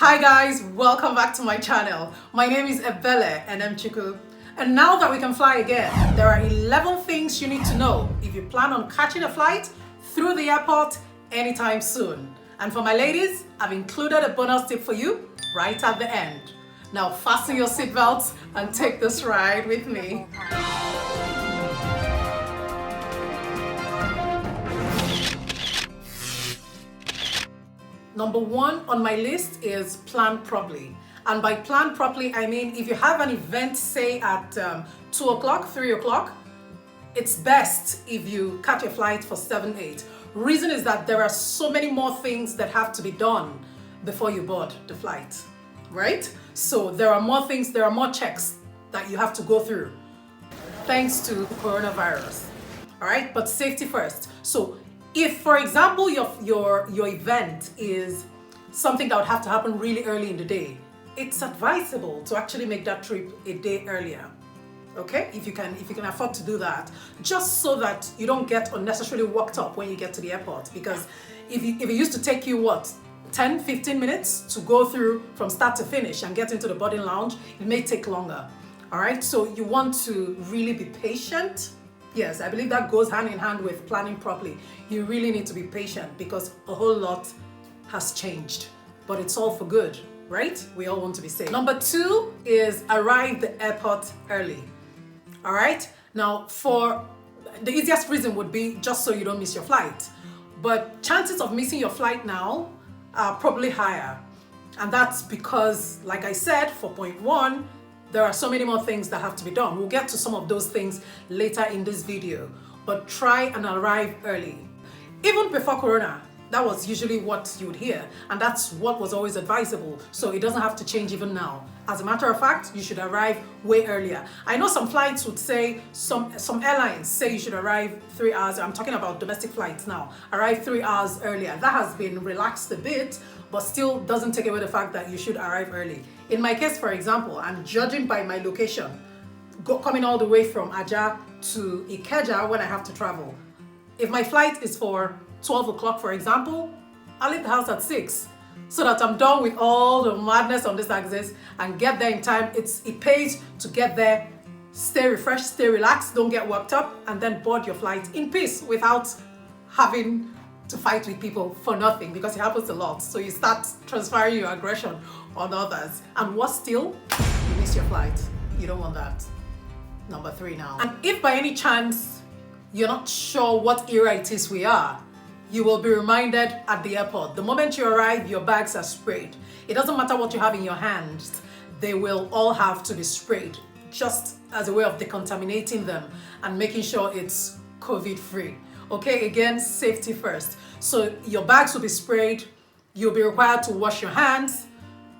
Hi guys, welcome back to my channel. My name is Ebele Enemchukwu. And now that we can fly again, there are 11 things you need to know if you plan on catching a flight through the airport anytime soon. And for my ladies, I've included a bonus tip for you right at the end. Now fasten your seatbelts and take this ride with me. Number one on my list is plan properly. And by plan properly, I mean if you have an event, say at 2 o'clock, 3 o'clock, it's best if you catch a flight for 7, 8. Reason is that there are so many more things that have to be done before you board the flight, right? So there are more things, there are more checks that you have to go through thanks to coronavirus, all right? But safety first. So if, for example, your event is something that would have to happen really early in the day, it's advisable to actually make that trip a day earlier. Okay, if you can afford to do that, just so that you don't get unnecessarily worked up when you get to the airport. Because if it used to take you 10, 15 minutes to go through from start to finish and get into the boarding lounge, it may take longer. All right, so you want to really be patient. Yes, I believe that goes hand in hand with planning properly. You really need to be patient because a whole lot has changed, but it's all for good, right? We all want to be safe. Number 2 is arrive the airport early. All right, now for the easiest reason would be just so you don't miss your flight, but chances of missing your flight now are probably higher, and that's because, like I said, for point 1, there are so many more things that have to be done. We'll get to some of those things later in this video, but try and arrive early. Even before Corona, that was usually what you would hear, and that's what was always advisable, so it doesn't have to change even now. As a matter of fact, you should arrive way earlier. I know some flights would say, some airlines say you should arrive 3 hours, I'm talking about domestic flights now, arrive 3 hours earlier. That has been relaxed a bit, but still doesn't take away the fact that you should arrive early. In my case, for example, I'm judging by my location, coming all the way from Aja to Ikeja when I have to travel. If my flight is for 12 o'clock, for example, I'll leave the house at 6 so that I'm done with all the madness on this axis and get there in time. It pays to get there, stay refreshed, stay relaxed, don't get worked up, and then board your flight in peace without having to fight with people for nothing, because it happens a lot. So you start transferring your aggression on others. And what still? You miss your flight. You don't want that. Number 3 now. And if by any chance you're not sure what era it is we are, you will be reminded at the airport. The moment you arrive, your bags are sprayed. It doesn't matter what you have in your hands, they will all have to be sprayed, just as a way of decontaminating them and making sure it's COVID-free. Okay, again, safety first. So your bags will be sprayed, you'll be required to wash your hands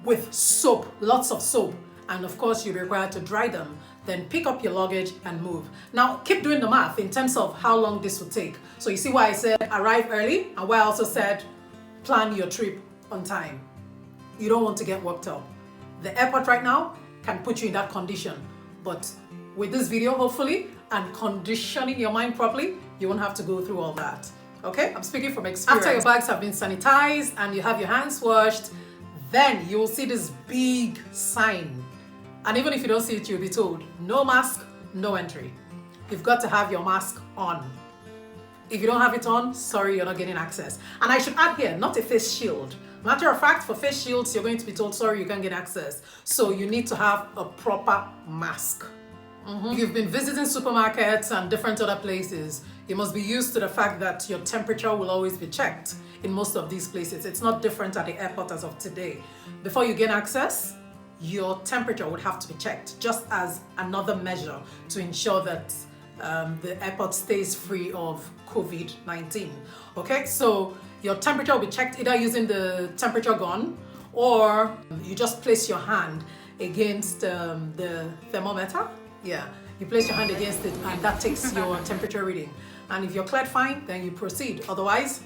with soap, lots of soap, and of course you'll be required to dry them. Then pick up your luggage and move. Now keep doing the math in terms of how long this will take. So you see why I said arrive early and why I also said plan your trip on time. You don't want to get worked up. The airport right now can put you in that condition, but with this video hopefully and conditioning your mind properly, you won't have to go through all that. Okay, I'm speaking from experience. After your bags have been sanitized and you have your hands washed, then you will see this big sign. And even if you don't see it, you'll be told, no mask, no entry. You've got to have your mask on. If you don't have it on, sorry, you're not getting access. And I should add here, not a face shield. Matter of fact, for face shields, you're going to be told, sorry, you can't get access. So you need to have a proper mask. If you've been visiting supermarkets and different other places, you must be used to the fact that your temperature will always be checked in most of these places. It's not different at the airport as of today. Before you gain access, your temperature would have to be checked, just as another measure to ensure that the airport stays free of COVID-19. Okay, so your temperature will be checked either using the temperature gun, or you just place your hand against the thermometer. Yeah, you place your hand against it and that takes your temperature reading. And if you're cleared fine, then you proceed. Otherwise,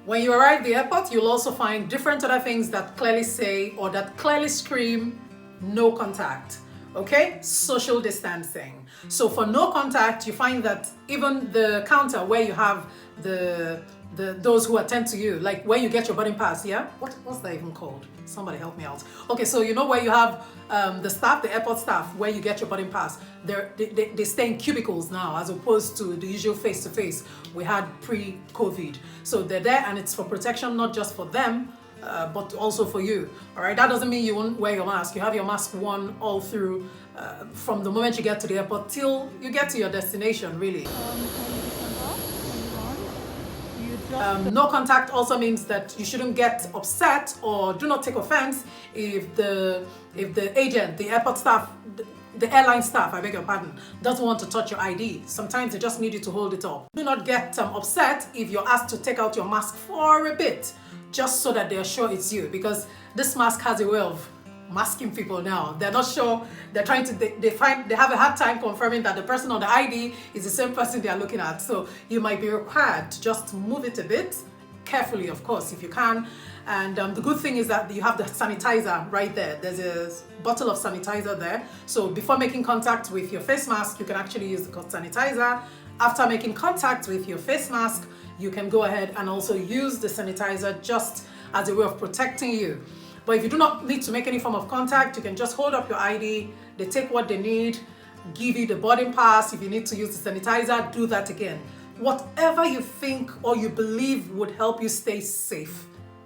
when you arrive at the airport, you'll also find different other things that clearly say, or that clearly scream, no contact. Okay, social distancing. So for no contact, you find that even the counter where you have the those who attend to you, like where you get your boarding pass, yeah? What's that even called? Somebody help me out. Okay, so you know where you have the staff, the airport staff, where you get your boarding pass. They stay in cubicles now, as opposed to the usual face-to-face we had pre-COVID. So they're there, and it's for protection, not just for them, but also for you. All right, that doesn't mean you won't wear your mask. You have your mask worn all through, from the moment you get to the airport till you get to your destination, really. No contact also means that you shouldn't get upset or do not take offense if the agent, the airport staff, the airline staff, I beg your pardon, doesn't want to touch your ID. Sometimes they just need you to hold it up. Do not get upset if you're asked to take out your mask for a bit, just so that they're sure it's you, because this mask has a way of masking people now. They're not sure, they're trying to, they have a hard time confirming that the person on the ID is the same person they are looking at. So you might be required to just move it a bit, carefully of course, if you can. And the good thing is that you have the sanitizer right there. There's a bottle of sanitizer there. So before making contact with your face mask, you can actually use the sanitizer. After making contact with your face mask, you can go ahead and also use the sanitizer just as a way of protecting you. But if you do not need to make any form of contact, you can just hold up your ID, they take what they need, give you the boarding pass. If you need to use the sanitizer, do that again. Whatever you think or you believe would help you stay safe,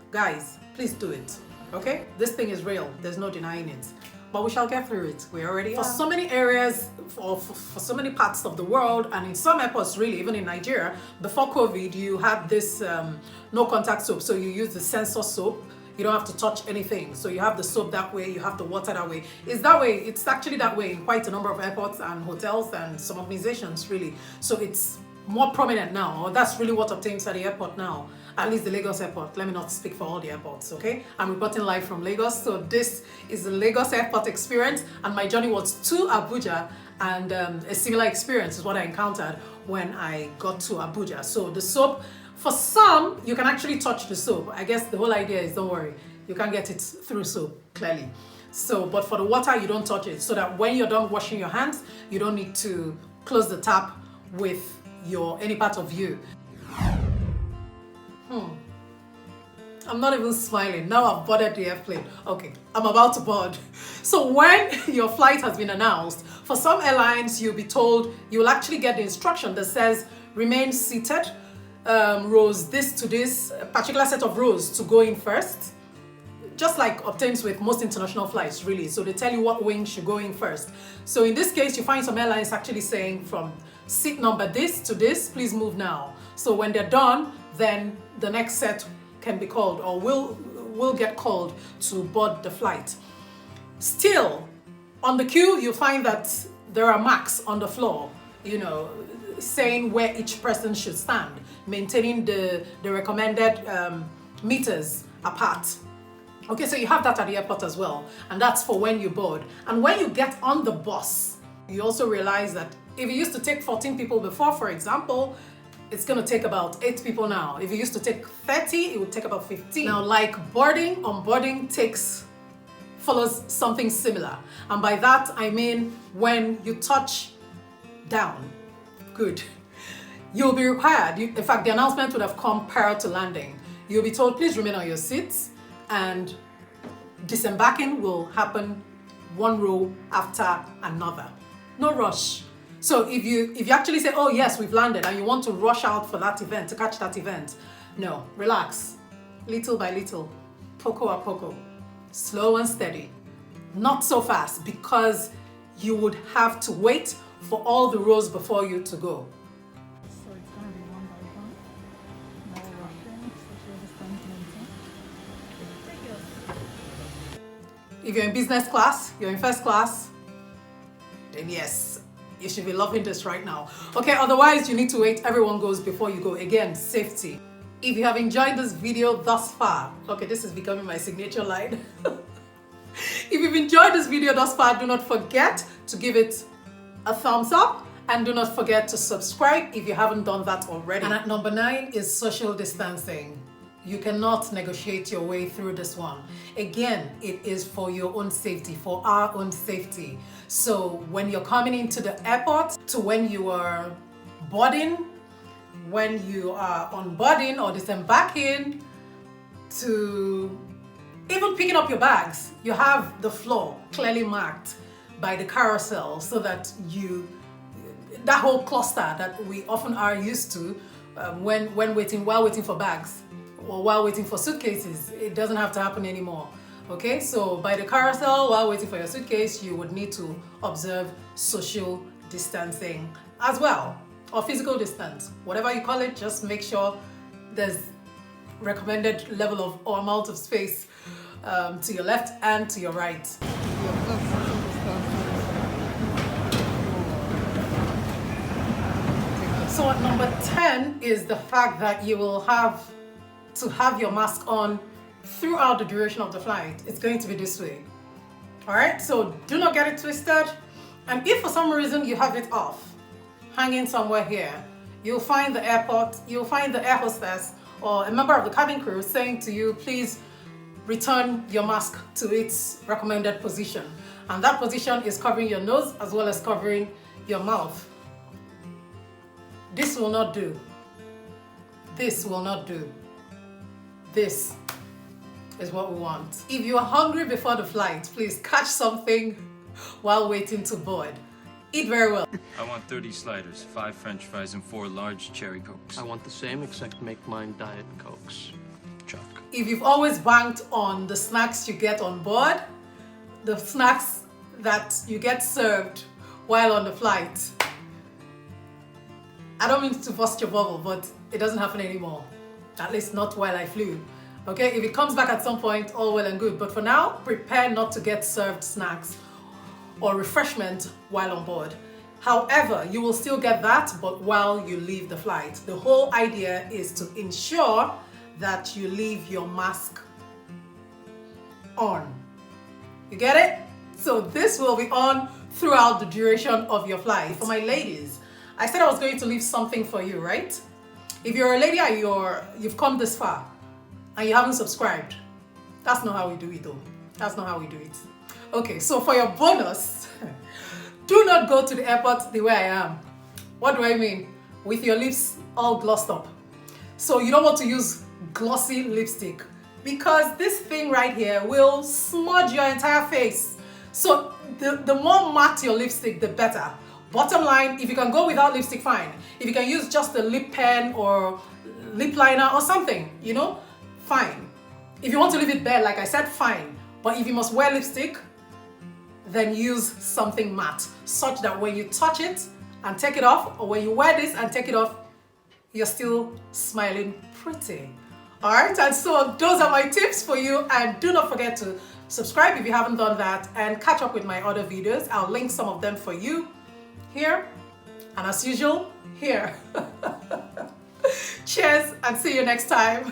guys, please do it, okay? This thing is real, there's no denying it. But we shall get through it. We already are. For so many areas, for so many parts of the world, and in some airports really, even in Nigeria, before COVID, you had this no contact soap. So you use the sensor soap. You don't have to touch anything. So you have the soap that way, you have the water that way. It's that way, it's actually that way in quite a number of airports and hotels and some organizations really. So it's more prominent now, or that's really what obtains at the airport now. At least the Lagos airport. Let me not speak for all the airports, okay? I'm reporting live from Lagos. So this is the Lagos airport experience, and my journey was to Abuja, and a similar experience is what I encountered when I got to Abuja. So the soap, for some, you can actually touch the soap. I guess the whole idea is, don't worry, you can't get it through soap, clearly. So, but for the water, you don't touch it, so that when you're done washing your hands, you don't need to close the tap with any part of you. I'm not even smiling. Now I've boarded the airplane. Okay, I'm about to board. So when your flight has been announced, for some airlines, you'll be told, you'll actually get the instruction that says, remain seated, rows this to this, a particular set of rows to go in first. Just like obtains with most international flights, really. So they tell you what wing should go in first. So in this case, you find some airlines actually saying from seat number this to this, please move now. So when they're done, then the next set can be called, or will get called to board the flight. Still, on the queue, you find that there are marks on the floor, you know, saying where each person should stand, maintaining the recommended meters apart. Okay, so you have that at the airport as well, and that's for when you board. And when you get on the bus, you also realize that if it used to take 14 people before, for example, it's going to take about 8 people now. If it used to take 30, it would take about 15. Now, like boarding, onboarding follows something similar. And by that, I mean when you touch down, good, you'll be required. In fact, the announcement would have come prior to landing. You'll be told, please remain on your seats, and disembarking will happen one row after another. No rush. So if you actually say, oh yes, we've landed, and you want to rush out for that event, to catch that event, no, relax, little by little, poco a poco, slow and steady, not so fast, because you would have to wait for all the rows before you to go. So it's going to be one by one, no rushing, social distancing. If you're in business class, you're in first class, then yes, you should be loving this right now. Okay, otherwise you need to wait, everyone goes before you go. Again, safety. If you have enjoyed this video thus far, okay, this is becoming my signature line. If you've enjoyed this video thus far, do not forget to give it a thumbs up, and do not forget to subscribe if you haven't done that already. And at number 9 is social distancing. You cannot negotiate your way through this one. Again, it is for your own safety, for our own safety. So when you're coming into the airport to when you are boarding, when you are unboarding or disembarking, to even picking up your bags, you have the floor clearly marked by the carousel so that that whole cluster that we often are used to while waiting for bags or while waiting for suitcases, it doesn't have to happen anymore. Okay, so by the carousel, while waiting for your suitcase, you would need to observe social distancing as well, or physical distance, whatever you call it. Just make sure there's recommended level of or amount of space to your left and to your right. So at number 10 is the fact that you will have to have your mask on throughout the duration of the flight. It's going to be this way. All right, so do not get it twisted. And if for some reason you have it off, hanging somewhere here, you'll find the air hostess or a member of the cabin crew saying to you, please return your mask to its recommended position. And that position is covering your nose as well as covering your mouth. This will not do. This will not do. This is what we want. If you are hungry before the flight, please catch something while waiting to board. Eat very well. I want 30 sliders, 5 French fries, and 4 large cherry cokes. I want the same, except make mine Diet Cokes. Chuck. If you've always banked on the snacks you get on board, the snacks that you get served while on the flight, I don't mean to bust your bubble, but it doesn't happen anymore. At least not while I flew. Okay, if it comes back at some point, all well and good. But for now, prepare not to get served snacks or refreshment while on board. However, you will still get that, but while you leave the flight. The whole idea is to ensure that you leave your mask on. You get it? So this will be on throughout the duration of your flight. For my ladies, I said I was going to leave something for you, right? If you're a lady and you've come this far and you haven't subscribed, that's not how we do it though. That's not how we do it. Okay, so for your bonus, do not go to the airport the way I am. What do I mean? With your lips all glossed up. So you don't want to use glossy lipstick because this thing right here will smudge your entire face. So the more matte your lipstick, the better. Bottom line, if you can go without lipstick, fine. If you can use just a lip pen or lip liner or something, fine. If you want to leave it bare, like I said, fine. But if you must wear lipstick, then use something matte, such that when you touch it and take it off, or when you wear this and take it off, you're still smiling pretty. All right, and so those are my tips for you, and do not forget to subscribe if you haven't done that, and catch up with my other videos. I'll link some of them for you here, and as usual, here. Cheers, and see you next time.